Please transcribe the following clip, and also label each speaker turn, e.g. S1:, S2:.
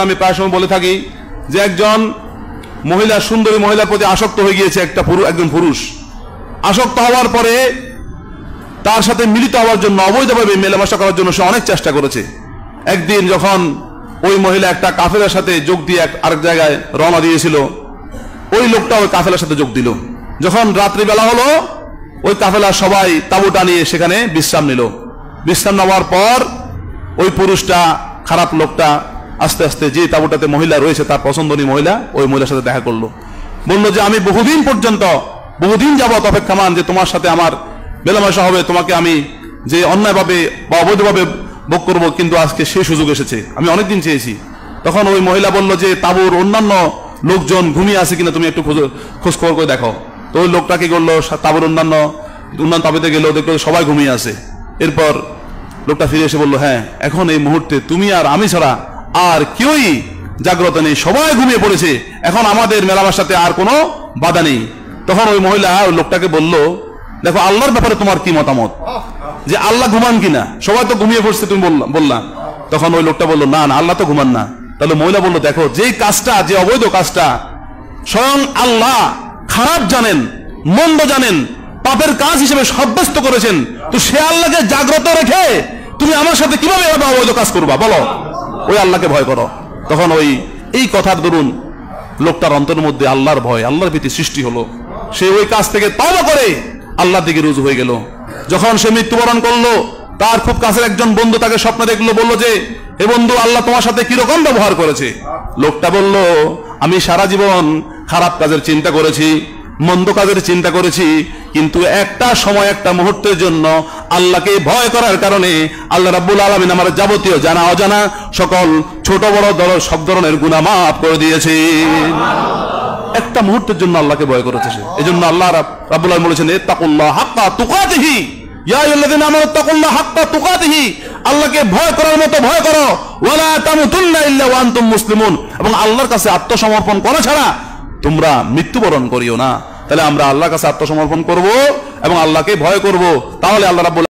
S1: আমি প্রায় সময় বলে থাকি যে একজন মহিলা, সুন্দরী মহিলার প্রতি আসক্ত হয়ে গিয়েছে একজন পুরুষ। আসক্ত হওয়ার পরে তার সাথে মিলিত হওয়ার জন্য, অবৈধভাবে মেলামেশা করার জন্য সে অনেক চেষ্টা করেছে। একদিন যখন ওই মহিলা একটা কাফেলার সাথে যোগ দিয়ে আরেক জায়গায় রওনা দিয়েছিল, ওই লোকটা ওই কাফেলার সাথে যোগ দিল। যখন রাত্রিবেলা হলো, ওই কাফেলার সবাই তাঁবুটা নিয়ে সেখানে বিশ্রাম নিল। বিশ্রাম নেওয়ার পর ওই পুরুষটা, খারাপ লোকটা আস্তে আস্তে যে তাঁবুটাতে মহিলা রয়েছে, তার পছন্দনীয় মহিলা, ওই মহিলার সাথে দেখা করলো। বললো যে আমি বহুদিন যাবত অপেক্ষামান যে তোমার সাথে আমার মেলামেশা হবে, তোমাকে আমি যে অন্যায়ভাবে বা অবৈধভাবে ভোগ করবো, কিন্তু আজকে সেই সুযোগ এসেছে, আমি অনেকদিন চেয়েছি। তখন ওই মহিলা বলল যে তাঁবুর অন্যান্য লোকজন ঘুমিয়ে আছে কিনা তুমি একটু খোঁজ খবর করে দেখো। তো ওই লোকটা কি করলো, তাঁবুর অন্যান্য তাঁবুতে গেল, দেখলো সবাই ঘুমিয়ে আছে। এরপর লোকটা ফিরে এসে বললো, হ্যাঁ, এখন এই মুহূর্তে তুমি আর আমি ছাড়া আর কেউই জাগ্রত নেই, সবাই ঘুমিয়ে পড়েছে, এখন আমাদের মেলামেশাতে আর কোনো বাধা নেই। তখন ওই মহিলা ওই লোকটাকে বলল, দেখো আল্লাহর ব্যাপারে তোমার কি মতামত, যে আল্লাহ ঘুমান কিনা? সবাই তো ঘুমিয়ে পড়ছে, তুমি বললা। তখন ওই লোকটা বললো, না না, আল্লাহ তো ঘুমান না। তাহলে মহিলা বললো, দেখো যেই কাজটা, যে অবৈধ কাজটা স্বয়ং আল্লাহ খারাপ জানেন, মন্দ জানেন, পাপের কাজ হিসেবে সাব্যস্ত করেছেন, তো সে আল্লাহকে জাগ্রত রেখে তুমি আমার সাথে কিভাবে অবৈধ কাজ করবা, বলো? ওই আল্লাহকে ভয় করো। তখন এই কথার দরুন লোকটার অন্তরের মধ্যে আল্লাহর ভয়, আল্লাহর ভীতি সৃষ্টি হলো। সে ওই কাজ থেকে তওবা করে আল্লাহর দিকে রুজু হয়ে গেল। যখন সে মৃত্যুবরণ করলো, তার খুব কাছের একজন বন্ধু তাকে স্বপ্নে দেখলো, বলল যে হে বন্ধু, আল্লাহ তোমার সাথে কিরকম ব্যবহার করেছে? লোকটা বলল, আমি সারা জীবন খারাপ কাজের চিন্তা করেছি, মন্দ কাজের চিন্তা করেছি, কিন্তু একটা সময়, একটা মুহূর্তের জন্য আল্লাহকে ভয় করার কারণে আল্লাহ রাব্বুল আলামিন আমার যাবতীয় জানা অজানা সকল ছোট বড় সব ধরনের গুনাহ মাফ করে দিয়েছে। একটা মুহূর্তের জন্য আল্লাহকে ভয় করেছে সে। এজন্য আল্লাহ রাব্বুল আলামিন বলেছেন, ইত্তাকুল্লাহ হাক্কা তুকাতিহি, ইয়া আইয়ুহাল্লাযীনা আমানু ইত্তাকুল্লাহ হাক্কা তুকাতিহি, আল্লাহকে ভয় করার মতো ভয় করো, ওয়ালা তামুতুন্না ইল্লা ওয়া আনতুম মুসলিমুন, এবং আল্লাহর কাছে আত্মসমর্পণ করা ছাড়া তোমরা মৃত্যুবরণ করিও না। তাহলে আমরা আল্লাহর কাছে আত্মসমর্পণ করব এবং আল্লাহকে ভয় করব, তাহলে আল্লাহ রাব্বুল